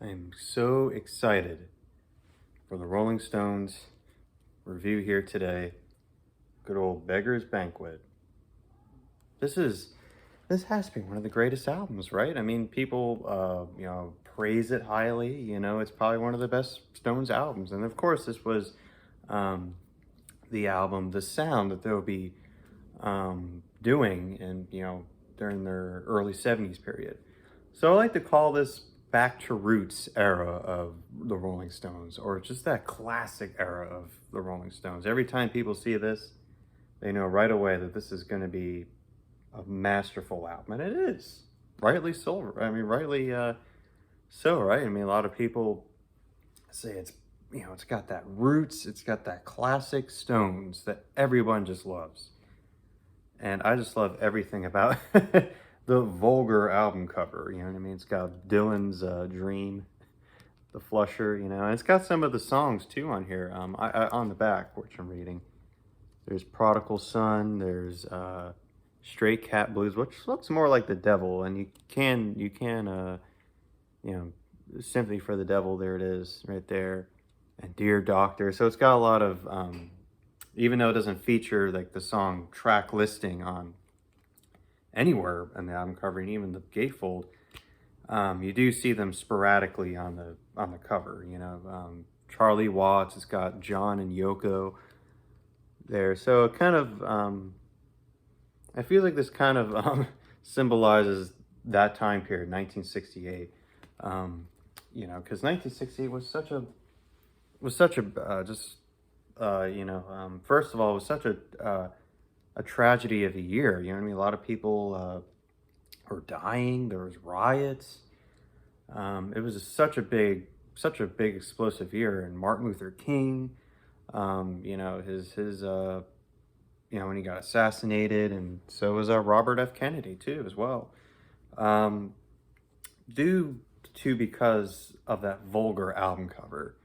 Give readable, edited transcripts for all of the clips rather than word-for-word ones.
I am so excited for the Rolling Stones review here today. Good old Beggars Banquet. This is this has to be one of the greatest albums, right? I mean, people praise it highly. It's probably one of the best Stones albums. And of course, this was um the album, the sound that they'll be doing and during their early 70s period. So I like to call this back to roots era of the Rolling Stones, or just that classic era of the Rolling Stones. Every time people see this, they know right away that this is going to be a masterful album, and it is. Rightly so. I mean, rightly so, right? I mean, a lot of people say it's got that roots, it's got that classic Stones that everyone just loves. And I just love everything about the vulgar album cover. You know what I mean? It's got Dylan's Dream, the Flusher, and it's got some of the songs too on here. On the back, which I'm reading. There's Prodigal Son, there's Stray Cat Blues, which looks more like the devil, and you know, Sympathy for the Devil, there it is, right there, and Dear Doctor. So it's got a lot of, even though it doesn't feature like the song track listing on anywhere in the album cover, and even the gatefold, you do see them sporadically on the cover. Charlie Watts. It's got John and Yoko there, so it kind of I feel like this kind of symbolizes that time period, 1968. Because 1968 was such a just first of all, it was such a tragedy of a year. You know what I mean? A lot of people were dying. There was riots. It was such a big explosive year. And Martin Luther King, his when he got assassinated, and so was Robert F. Kennedy too, as well. Um, Due to because of that vulgar album cover,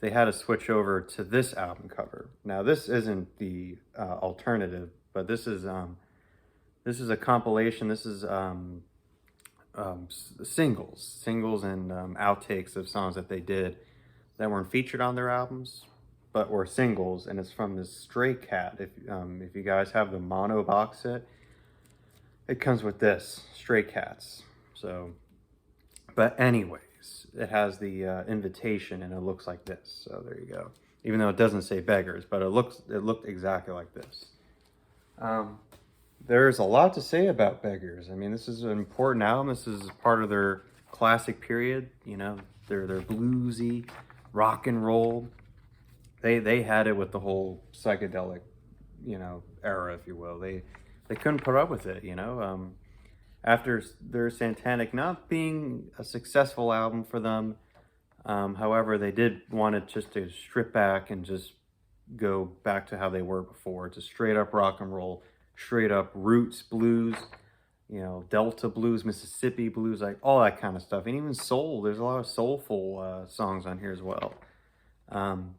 they had to switch over to this album cover. Now, this isn't the alternative, but this is a compilation. This is singles and outtakes of songs that they did that weren't featured on their albums, but were singles, and it's from this Stray Cat. If you guys have the mono box set, it comes with this Stray Cats. So, but anyways, it has the invitation, and it looks like this. So there you go. Even though it doesn't say Beggars, but it looked exactly like this. Um, there's a lot to say about Beggars. I mean, this is an important album. This is part of their classic period. They're bluesy, rock and roll. They had it with the whole psychedelic, era, if you will. They couldn't put up with it. After their Santanic not being a successful album for them, however, they did want it just to strip back and just go back to how they were before, to straight up rock and roll, straight up roots blues, Delta blues, Mississippi blues, like all that kind of stuff, and even soul. There's a lot of soulful songs on here as well. Um,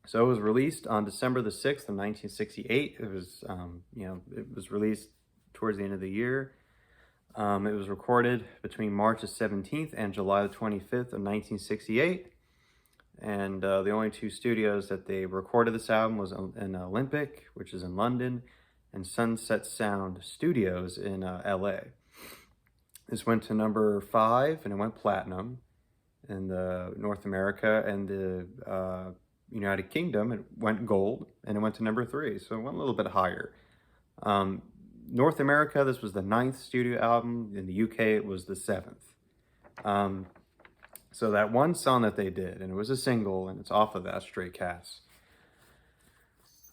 so it was released on December the 6th of 1968. It was, it was released towards the end of the year. It was recorded between March the 17th and July the 25th of 1968. And the only two studios that they recorded this album was in Olympic, which is in London, and Sunset Sound Studios in LA. This went to number 5, and it went platinum in the North America, and the United Kingdom, it went gold, and it went to number 3, so it went a little bit higher. North America, this was the 9th studio album. In the UK, it was the 7th. So that one song that they did, and it was a single, and it's off of that Stray Cats,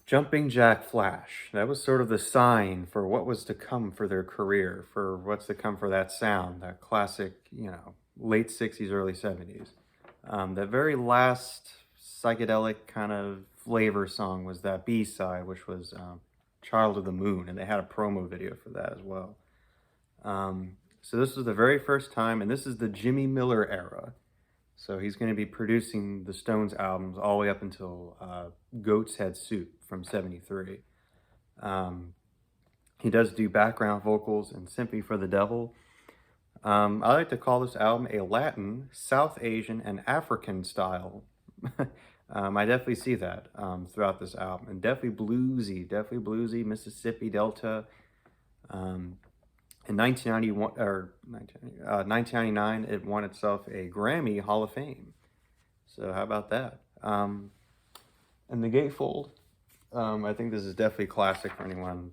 Jumping Jack Flash. That was sort of the sign for what was to come for their career, for what's to come for that sound, that classic, late 60s, early 70s. That very last psychedelic kind of flavor song was that B-side, which was Child of the Moon, and they had a promo video for that as well. So this was the very first time, and this is the Jimmy Miller era. So he's going to be producing the Stones albums all the way up until Goat's Head Soup from '73. He does do background vocals in Sympathy for the Devil. I like to call this album a Latin, South Asian, and African style. I definitely see that throughout this album, and definitely bluesy, Mississippi Delta. Um, in 1991 or 1999, it won itself a Grammy Hall of Fame. So how about that? And the Gatefold. I think this is definitely classic for anyone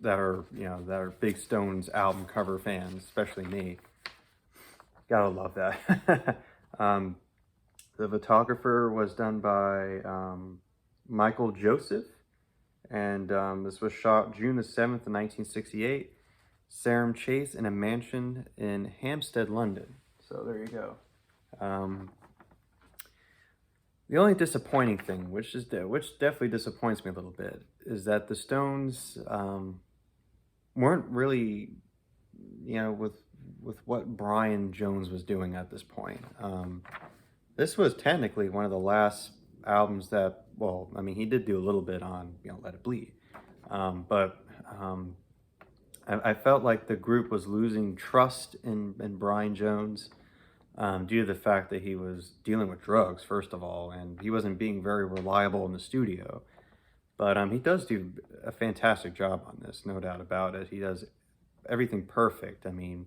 that are big Stones album cover fans, especially me. Gotta love that. um, the photographer was done by Michael Joseph, and this was shot June the 7th, 1968. Sarum Chase in a mansion in Hampstead, London. So there you go. The only disappointing thing, which definitely disappoints me a little bit, is that the Stones weren't really, with what Brian Jones was doing at this point. This was technically one of the last albums that, well, I mean, he did do a little bit on, Let It Bleed, but I felt like the group was losing trust in Brian Jones due to the fact that he was dealing with drugs, first of all, and he wasn't being very reliable in the studio. But he does do a fantastic job on this, no doubt about it. He does everything perfect. I mean,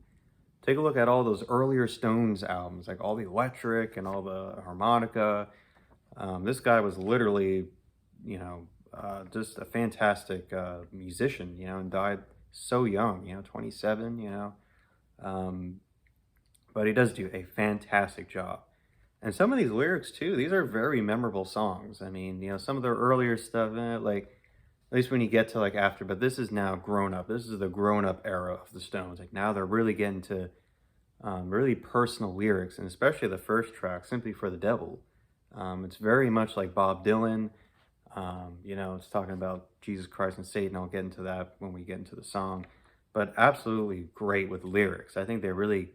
take a look at all those earlier Stones albums, like all the electric and all the harmonica. This guy was literally, just a fantastic musician, and died so young, 27, but he does do a fantastic job. And some of these lyrics too, these are very memorable songs. I mean, some of their earlier stuff, like at least when you get to like after, but this is now grown up. This is the grown up era of the Stones. Like now they're really getting to really personal lyrics, and especially the first track, "Simply for the Devil." It's very much like Bob Dylan. It's talking about Jesus Christ and Satan. I'll get into that when we get into the song, but absolutely great with lyrics. I think they really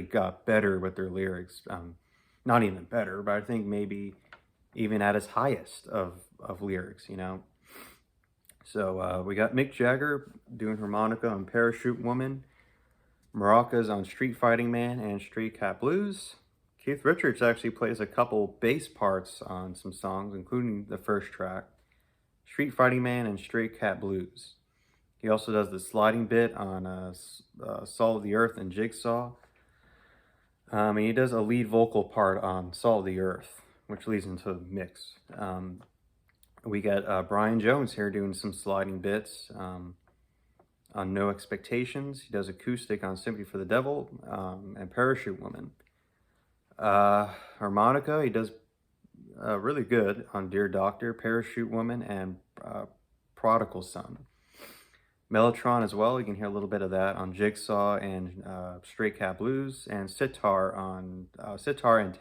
got better with their lyrics. Not even better, but I think maybe even at its highest of lyrics. So we got Mick Jagger doing harmonica on "Parachute Woman," maracas on "Street Fighting Man" and "Stray Cat Blues." Keith Richards actually plays a couple bass parts on some songs, including the first track, "Street Fighting Man" and "Stray Cat Blues." He also does the sliding bit on "Salt of the Earth" and "Jigsaw." And he does a lead vocal part on "Salt of the Earth," which leads into a mix. We got Brian Jones here doing some sliding bits on "No Expectations." He does acoustic on "Sympathy for the Devil" and "Parachute Woman." Harmonica, he does really good on "Dear Doctor," "Parachute Woman," and "Prodigal Son." Mellotron as well, you can hear a little bit of that on "Jigsaw" and "Stray Cat Blues," and sitar on sitar and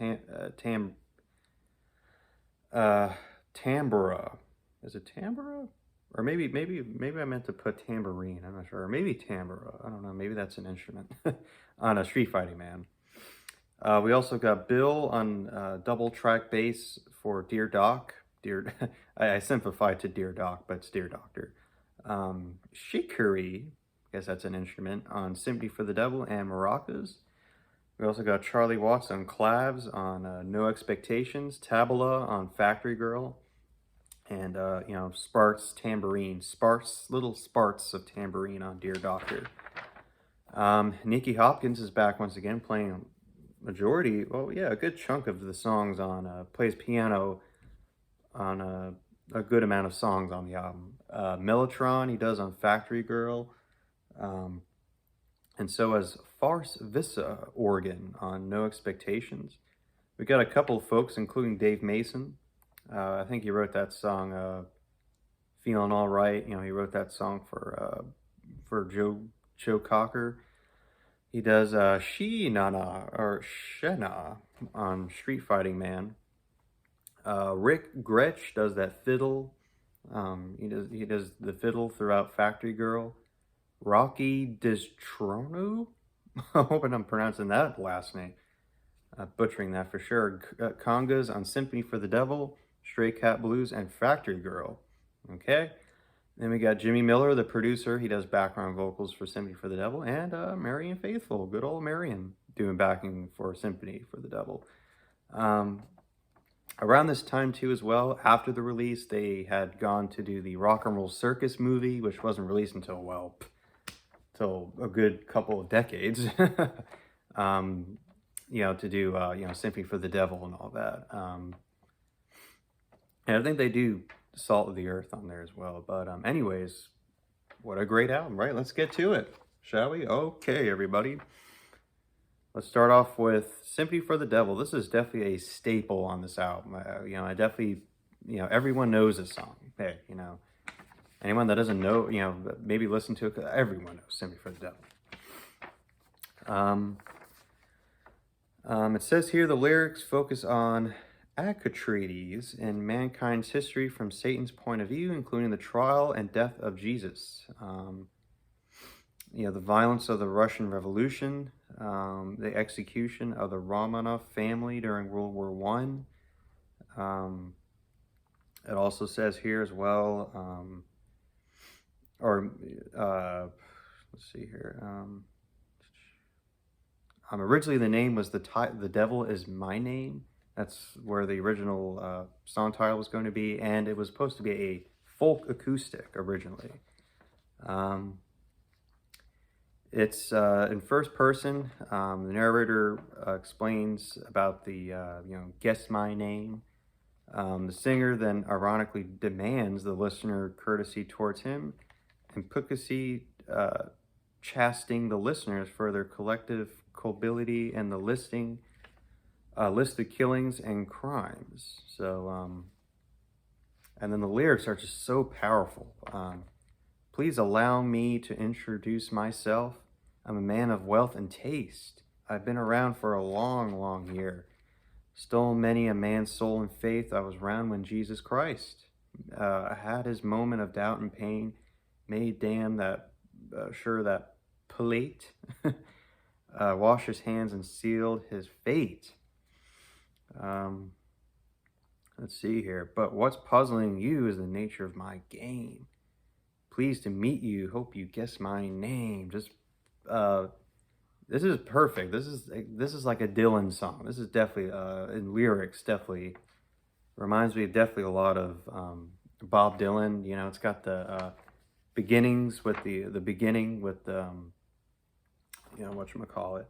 tambura. Is it tambura? Or maybe I meant to put tambourine. I'm not sure. Or maybe tambura. I don't know. Maybe that's an instrument on a "Street Fighting Man." We also got Bill on double track bass for "Dear Doc." I simplified to "Dear Doc," but it's "Dear Doctor." Shikari, I guess that's an instrument, on "Sympathy for the Devil" and maracas. We also got Charlie Watts on clavs on "No Expectations," tabla on "Factory Girl," and little sparks of tambourine on "Dear Doctor." Nicky Hopkins is back once again playing a good chunk of the songs on plays piano on a good amount of songs on the album. Mellotron he does on "Factory Girl," and so as Farce Vissa organ on "No Expectations." We got a couple of folks, including Dave Mason. I think he wrote that song "Feeling All Right." He wrote that song for Joe Cocker. He does She Nana or Shena on "Street Fighting Man." Rick Gretsch does that fiddle. He does the fiddle throughout "Factory Girl." Rocky Distrono, I'm hoping I'm pronouncing that last name. Butchering that for sure. Congas on "Symphony for the Devil," "Stray Cat Blues," and "Factory Girl." Okay. Then we got Jimmy Miller, the producer. He does background vocals for Symphony for the Devil, and Marion Faithfull, good old Marion, doing backing for Symphony for the Devil. Around this time too as well, after the release, they had gone to do the Rock and Roll Circus movie, which wasn't released until, well, till a good couple of decades. You know, to do, you know, Symphony for the Devil and all that. And I think they do Salt of the Earth on there as well. But anyways, what a great album, right? Let's get to it, shall we? Okay, everybody. Let's start off with Symphony for the Devil. This is definitely a staple on this album. You know, I definitely, you know, everyone knows this song. Hey, you know, anyone that doesn't know, you know, maybe listen to it, everyone knows Symphony for the Devil. It says here the lyrics focus on Acoustic in mankind's history from Satan's point of view, including the trial and death of Jesus. You know, the violence of the Russian Revolution, the execution of the Romanov family during World War One. It also says here as well, let's see here. Originally the name was The Devil Is My Name. That's where the original song title was going to be, and it was supposed to be a folk acoustic originally. It's in first person. The narrator explains about the, you know, guess my name. The singer then ironically demands the listener courtesy towards him, and pussy chastising the listeners for their collective culpability and the list of killings and crimes. So, and then the lyrics are just so powerful. Please allow me to introduce myself. I'm a man of wealth and taste. I've been around for a long, long year. Stolen many a man's soul and faith. I was round when Jesus Christ had his moment of doubt and pain. Made damn that sure that plate. Washed his hands and sealed his fate. Let's see here. But what's puzzling you is the nature of my game. Pleased to meet you. Hope you guess my name. Just this is perfect. This is like a Dylan song. This is definitely in lyrics. Definitely reminds me of definitely a lot of Bob Dylan. You know, it's got the beginnings with the beginning with the you know, whatchamacallit,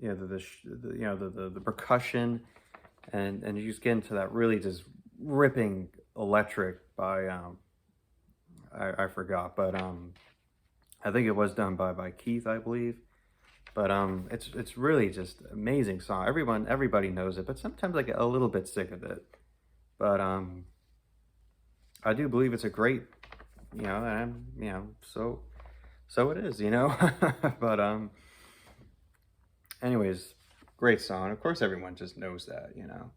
you know, the percussion, and you just get into that really just ripping electric by I forgot, but I think it was done by Keith, I believe. But it's really just amazing song. Everybody knows it, but sometimes I get a little bit sick of it. But I do believe it's a great, you know, and you know, so it is, you know. But anyways, great song. Of course, everyone just knows that, you know.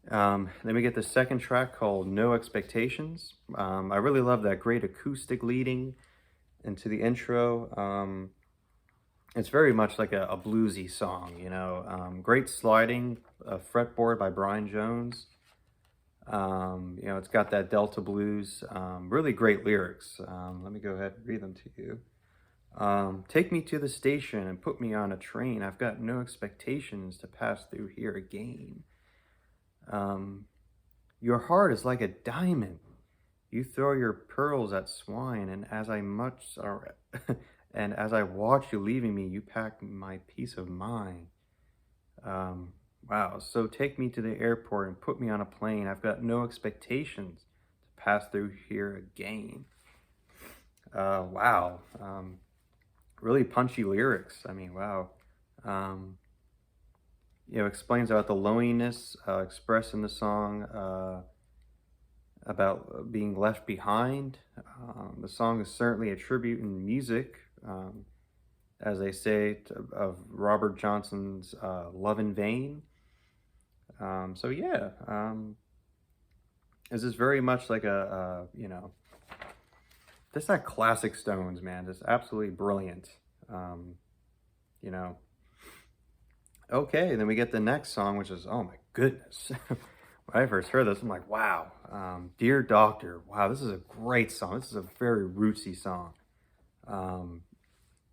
Then we get the second track called No Expectations. I really love that great acoustic leading into the intro. It's very much like a bluesy song, you know. Great sliding fretboard by Brian Jones. You know, it's got that Delta blues. Really great lyrics. Let me go ahead and read them to you. Take me to the station and put me on a train. I've got no expectations to pass through here again. Your heart is like a diamond. You throw your pearls at swine, and as I watch you leaving me, you pack my peace of mind. Wow. So take me to the airport and put me on a plane. I've got no expectations to pass through here again. Wow. Really punchy lyrics. I mean, wow. You know, explains about the loneliness expressed in the song, about being left behind. The song is certainly a tribute in music, as they say, of Robert Johnson's Love in Vain. So yeah, this is very much like you know, just that classic Stones, man, just absolutely brilliant. You know. Okay, then we get the next song, which is, oh my goodness, When I first heard this, I'm like, wow. Dear Doctor, wow, this is a great song. This is a very rootsy song. Um,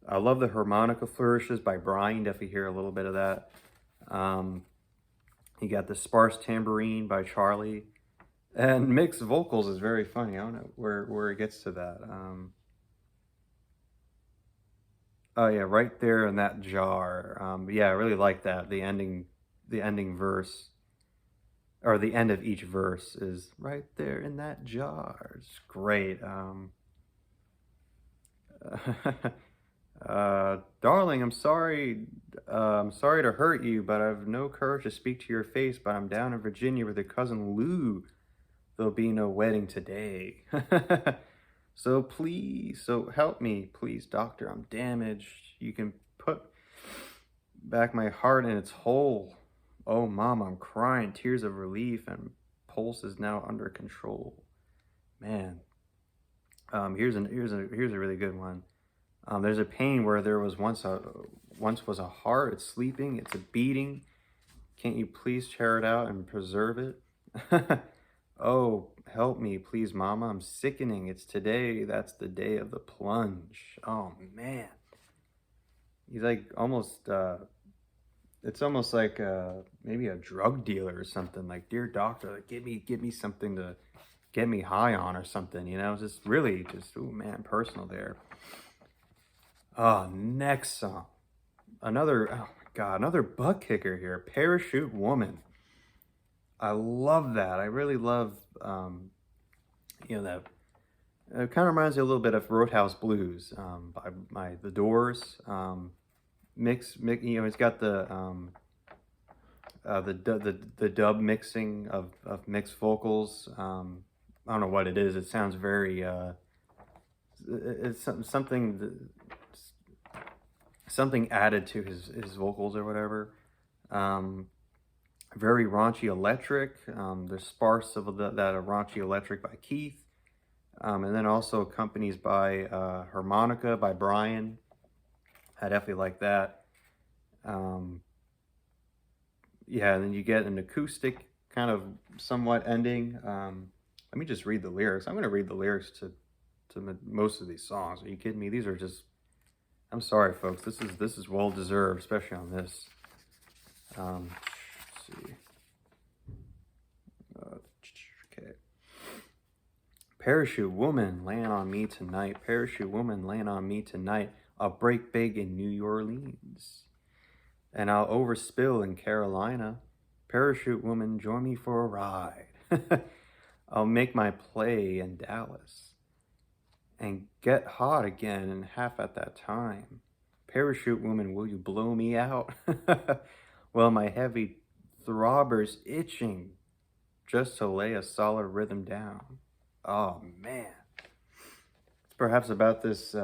I love the harmonica flourishes by Brian. Definitely hear a little bit of that. Um, you got the sparse tambourine by Charlie. And mixed vocals is very funny. I don't know where it gets to that. Oh yeah, right there in that jar. Yeah, I really like that. The ending verse, or the end of each verse is right there in that jar. It's great. Darling, I'm sorry to hurt you, but I've no courage to speak to your face. But I'm down in Virginia with your cousin Lou. There'll be no wedding today. So help me, please, doctor. I'm damaged. You can put back my heart in its hole. Oh, mom, I'm crying tears of relief, and pulse is now under control. Man, here's a really good one. There's a pain where there was once was a heart. It's sleeping. It's a beating. Can't you please tear it out and preserve it? Oh, help me, please, mama. I'm sickening. It's today. That's the day of the plunge. Oh man. He's like almost it's almost like maybe a drug dealer or something. Like, dear doctor, like give me something to get me high on or something, you know? It's just really just, oh man, personal there. Next song. Another, oh my God, another butt kicker here. Parachute Woman. I love that. I really love, that. It kind of reminds me a little bit of Roadhouse Blues by The Doors. It's got the dub mixing of mixed vocals. I don't know what it is. It sounds very it's something added to his vocals or whatever. Very raunchy electric. There's sparse of that raunchy electric by Keith. And then also accompanies by harmonica by Brian. I definitely like that. Yeah, and then you get an acoustic kind of somewhat ending. Let me just read the lyrics. I'm going to read the lyrics to most of these songs. Are you kidding me? These are just. I'm sorry, folks. This is well deserved, especially on this. Let's see. Okay. Parachute woman, land on me tonight. Parachute woman, land on me tonight. I'll break big in New Orleans. And I'll overspill in Carolina. Parachute woman, join me for a ride. I'll make my play in Dallas. And get hot again in half at that time. Parachute woman, will you blow me out? Well, my heavy throbber's itching just to lay a solid rhythm down. Oh, man. It's perhaps about this,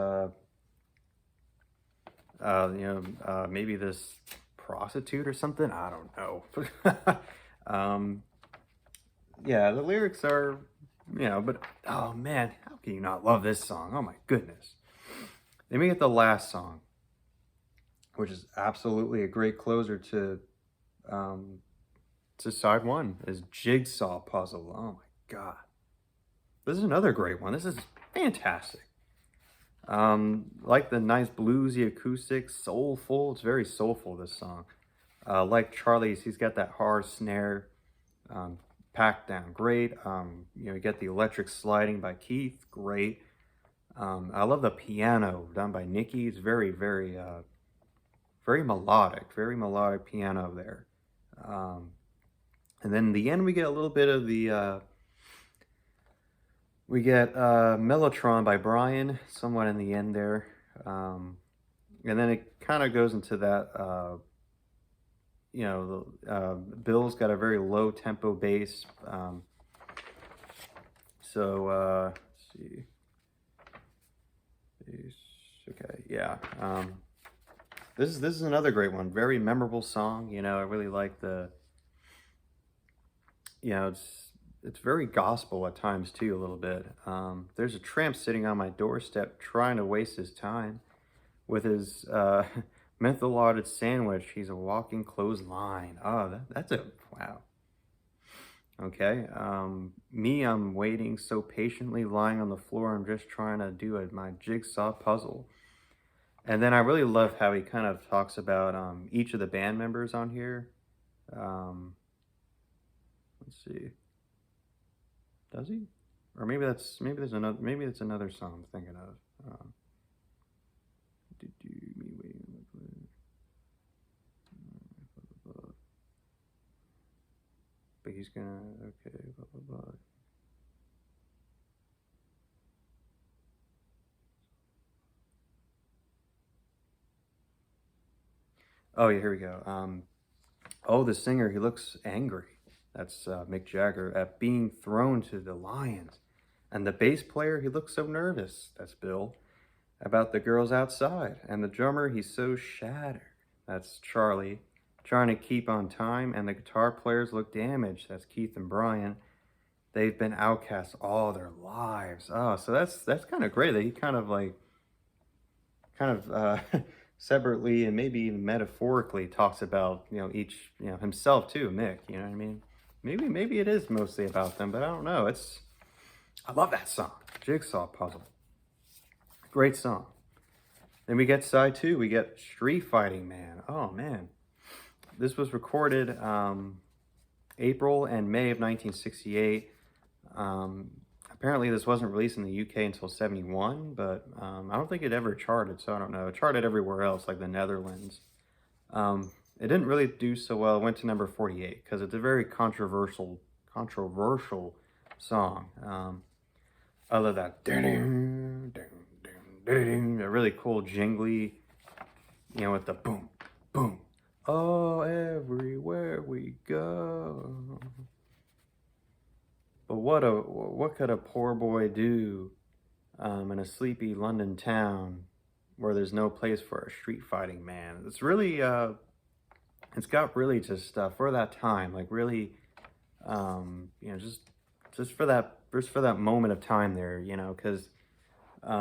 maybe this prostitute or something. I don't know. Yeah, the lyrics are, but oh man, how can you not love this song? Oh my goodness. Then we get the last song, which is absolutely a great closer to side one, is Jigsaw Puzzle. Oh my God. This is another great one. This is fantastic. Like the nice bluesy acoustic, soulful. It's very soulful, this song. Like Charlie's, he's got that hard snare packed down. Great. You get the electric sliding by Keith. Great. I love the piano done by Nikki. It's very, very, very melodic piano there. And then in the end, we get a little bit of the, we get Mellotron by Brian, somewhat in the end there. And then it kind of goes into that, Bill's got a very low tempo bass. Let's see. Okay, yeah. This is another great one. Very memorable song. I really like the, it's very gospel at times too, a little bit. There's a tramp sitting on my doorstep trying to waste his time with his menthol-lauded sandwich. He's a walking clothesline. Oh, that's a wow. Okay. Me, I'm waiting so patiently, lying on the floor. I'm just trying to do my jigsaw puzzle. And then I really love how he kind of talks about each of the band members on here. Um, let's see, does he? Or maybe that's another song I'm thinking of. Me waiting on the floor. But he's gonna okay. Blah, blah, blah. Oh yeah, here we go. Oh, the singer, he looks angry. That's Mick Jagger at being thrown to the lions. And the bass player, he looks so nervous. That's Bill. About the girls outside. And the drummer, he's so shattered. That's Charlie. Trying to keep on time. And the guitar players look damaged. That's Keith and Brian. They've been outcasts all their lives. Oh, so that's kind of great that he kind of separately and maybe even metaphorically talks about each himself too, Mick. You know what I mean? Maybe it is mostly about them, but I don't know. I love that song, Jigsaw Puzzle. Great song. Then we get side two. We get Street Fighting Man. Oh man, this was recorded April and May of 1968. Apparently this wasn't released in the UK until 71, but I don't think it ever charted, so I don't know. It charted everywhere else, like the Netherlands. It didn't really do so well. It went to number 48 because it's a very controversial song. I love that. A really cool jingly, with the boom, boom. Oh, everywhere we go. But what could a poor boy do in a sleepy London town where there's no place for a street fighting man? It's really it's got really just for that time, like really just for that moment of time there, because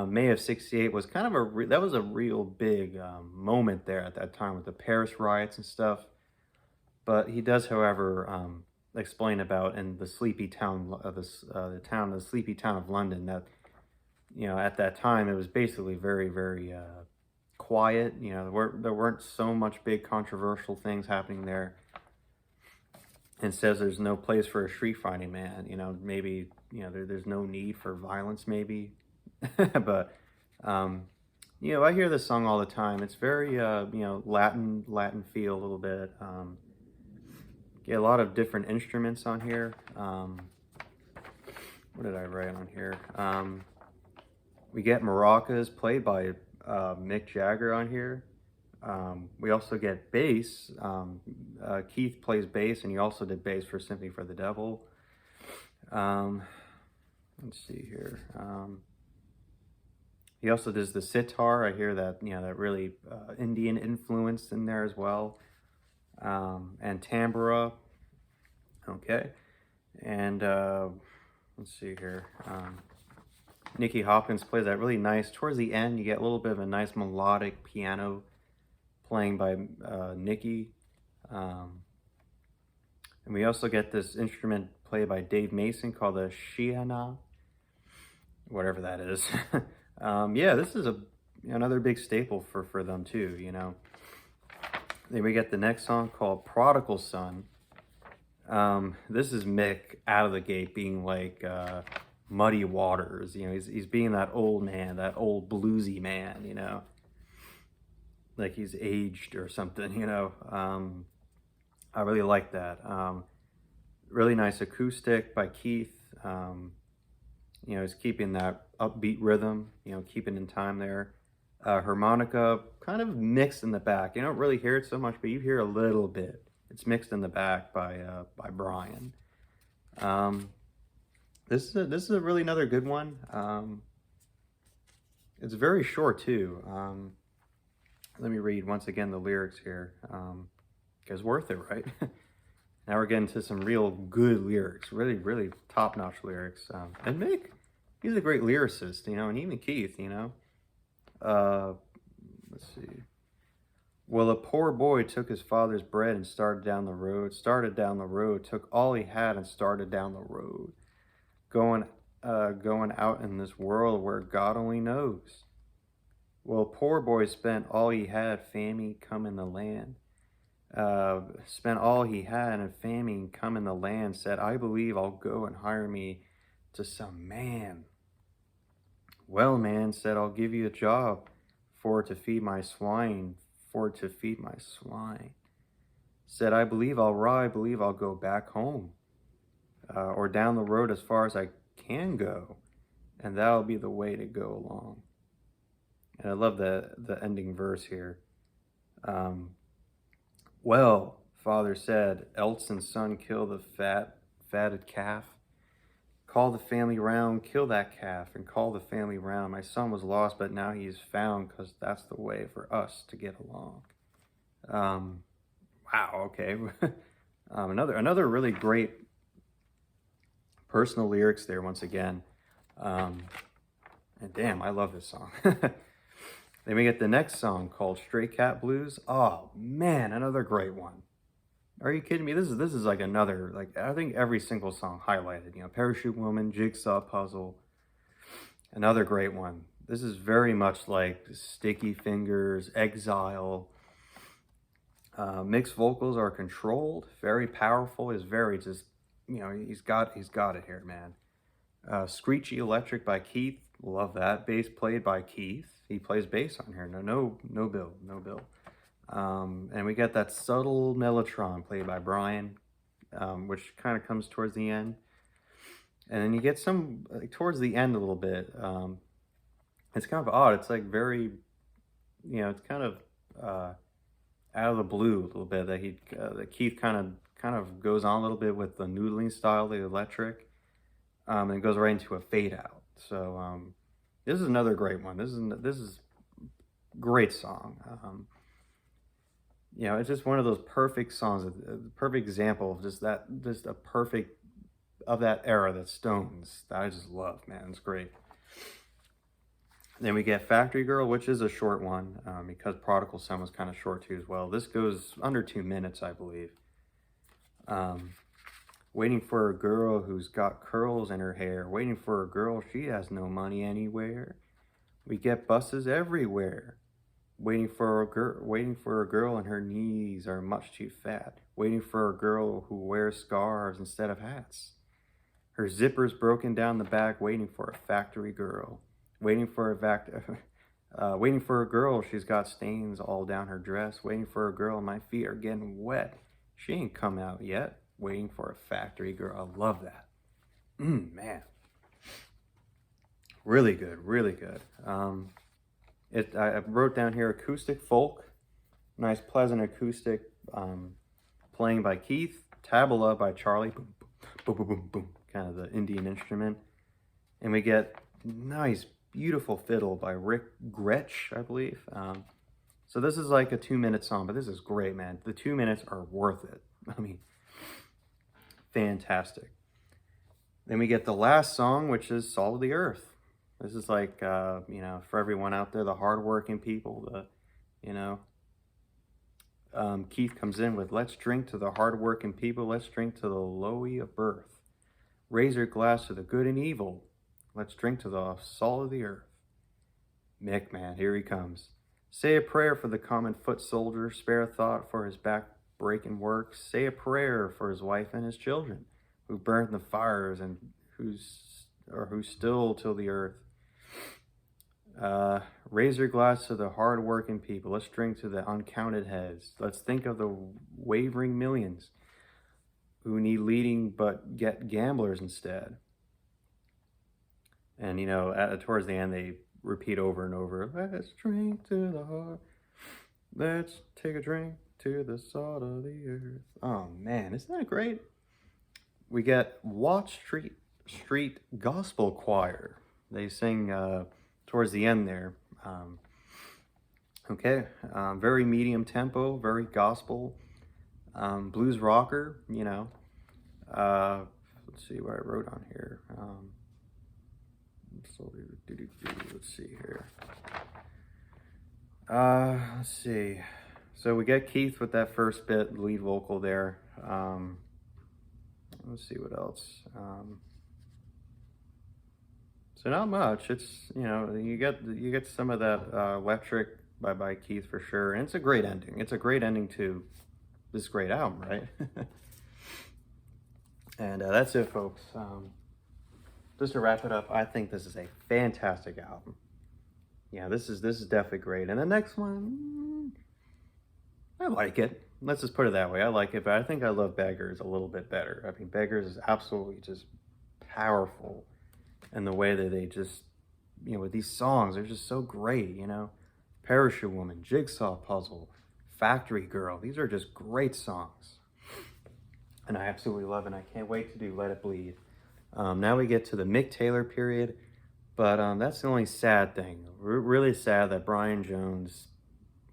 May of '68 was kind of that was a real big moment there at that time with the Paris riots and stuff. But he does, however, explain about in the sleepy town of the sleepy town of London that at that time it was basically very very quiet. There weren't so much big controversial things happening there. And says there's no place for a street fighting man. Maybe there's no need for violence maybe. But I hear this song all the time. It's very Latin feel a little bit. Get a lot of different instruments on here. What did I write on here? We get maracas played by Mick Jagger on here. We also get bass. Keith plays bass, and he also did bass for Sympathy for the Devil. Let's see here. He also does the sitar. I hear that that really Indian influence in there as well. And tambura. Okay, and let's see here. Nicky Hopkins plays that really nice. Towards the end, you get a little bit of a nice melodic piano playing by Nicky. And we also get this instrument played by Dave Mason called the Shiana, whatever that is. Yeah, this is another big staple for them too, Then we get the next song called Prodigal Son. This is Mick out of the gate being like muddy waters. He's being that old man, that old bluesy man, like he's aged or something, I really like that. Really nice acoustic by Keith. He's keeping that upbeat rhythm, keeping in time there. Harmonica kind of mixed in the back. You don't really hear it so much, but you hear a little bit. It's mixed in the back by Brian. This is a really another good one. It's very short too. Let me read once again the lyrics here, because worth it, right? Now we're getting to some real good lyrics, really, really top-notch lyrics. And Mick, he's a great lyricist, and even Keith, Let's see. Well, a poor boy took his father's bread and started down the road, took all he had and started down the road, going, going out in this world where God only knows. Well, poor boy spent all he had, famine come in the land. Spent all he had, and famine come in the land. Said, I believe I'll go and hire me to some man. Well, man, said, I'll give you a job for to feed my swine, for to feed my swine. Said, I believe I'll ride, believe I'll go back home, or down the road as far as I can go, and that'll be the way to go along. And I love the ending verse here. Well, father said, Elson's son kill the fatted calf. Call the family round, kill that calf, and call the family round. My son was lost, but now he is found, because that's the way for us to get along. Wow, okay. Another really great personal lyrics there once again. And damn, I love this song. Then we get the next song called Stray Cat Blues. Oh man, another great one. Are you kidding me? This is like another, like, I think every single song highlighted, you know, Parachute Woman, Jigsaw Puzzle, another great one. This is very much like Sticky Fingers, Exile. Mixed vocals are controlled, very powerful, is very just, you know, he's got it here, man. Screechy Electric by Keith, love that. Bass played by Keith. He plays bass on here. No Bill. And we get that subtle mellotron played by Brian, which kind of comes towards the end. And then you get some, like, towards the end a little bit. It's kind of odd. It's like very, you know, it's kind of out of the blue a little bit that Keith kind of goes on a little bit with the noodling style, the electric, and it goes right into a fade out. So this is another great one. This is great song. You know, it's just one of those perfect songs, a perfect example of just a perfect of that era, that Stones, that I just love, man. It's great. Then we get Factory Girl, which is a short one, because Prodigal Son was kind of short too as well. This goes under 2 minutes, I believe. Waiting for a girl who's got curls in her hair. Waiting for a girl, she has no money anywhere. We get buses everywhere. Waiting for a girl and her knees are much too fat. Waiting for a girl who wears scarves instead of hats. Her zipper's broken down the back, waiting for a factory girl. Waiting for a girl, she's got stains all down her dress. Waiting for a girl, my feet are getting wet. She ain't come out yet. Waiting for a factory girl. I love that. Man. Really good, really good. I wrote down here Acoustic Folk. Nice, pleasant acoustic playing by Keith. Tabla by Charlie. Boom, boom, boom, boom, boom. Kind of the Indian instrument. And we get nice, beautiful fiddle by Rick Gretsch, I believe. So this is like a 2-minute song, but this is great, man. The 2 minutes are worth it. I mean, fantastic. Then we get the last song, which is Salt of the Earth. This is like, you know, for everyone out there, the hardworking people, Keith comes in with, let's drink to the hardworking people, let's drink to the lowly of birth. Raise your glass to the good and evil, let's drink to the salt of the earth. Mick, man, here he comes. Say a prayer for the common foot soldier, spare a thought for his back-breaking work. Say a prayer for his wife and his children, who burned in the fires and who still till the earth. Raise your glass to the hard-working people. Let's drink to the uncounted heads. Let's think of the wavering millions who need leading but get gamblers instead. And, you know, towards the end, they repeat over and over, let's drink to the heart. Let's take a drink to the salt of the earth. Oh, man, isn't that great? We get Watt Street Gospel Choir. They sing towards the end there. Very medium tempo, very gospel, blues rocker, you know. Let's see what I wrote on here. Let's see here. Let's see. So we get Keith with that first bit, lead vocal there. Let's see what else. So not much. It's, you know, you get some of that electric by Keith for sure, and it's a great ending. It's a great ending to this great album, right? And that's it, folks. Just to wrap it up, I think this is a fantastic album. Yeah, this is definitely great. And the next one, I like it. Let's just put it that way. I like it, but I think I love Beggars a little bit better. I mean, Beggars is absolutely just powerful, and the way that they just, you know, with these songs, they're just so great, you know. Parachute Woman, Jigsaw Puzzle, Factory Girl. These are just great songs. And I absolutely love it. I can't wait to do Let It Bleed. Now we get to the Mick Taylor period, but that's the only sad thing. We're really sad that Brian Jones,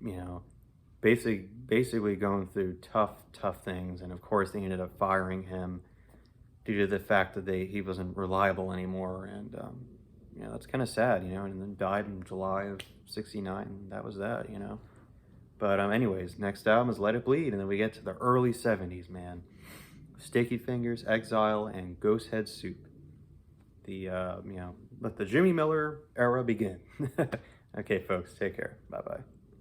you know, basically going through tough things, and of course they ended up firing him due to the fact that he wasn't reliable anymore, and you know, that's kind of sad, you know, and then died in July of '69. That was that, you know. But anyways, next album is Let It Bleed, and then we get to the early '70s, man. Sticky Fingers, Exile, and Ghost Head Soup. The you know, let the Jimmy Miller era begin. Okay, folks, take care. Bye bye.